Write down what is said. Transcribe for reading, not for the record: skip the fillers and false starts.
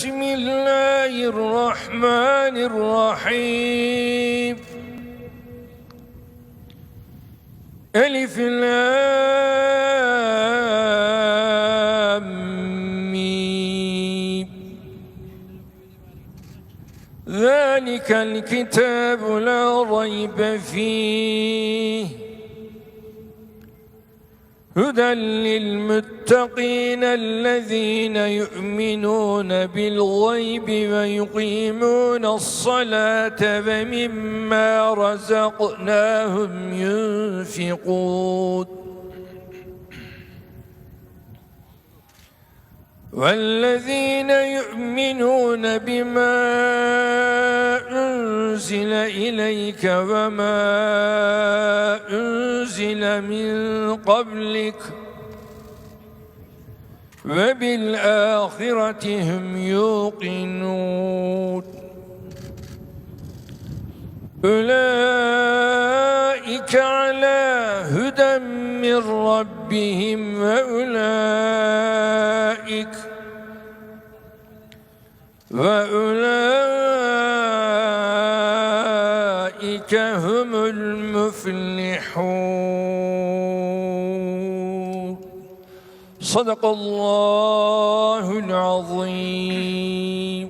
بسم الله الرحمن الرحيم. ألف لام ميم. ذلك الكتاب لا ريب فيه هدى للمتقين الذين يؤمنون بالغيب ويقيمون الصلاة ومما رزقناهم ينفقون. والذين يؤمنون بما أنزل إليك وما أنزل من قبلك وبالآخرة هم يوقنون. أولئك على هدى من ربهم وأولئك هم المفلحون. صدق الله العظيم.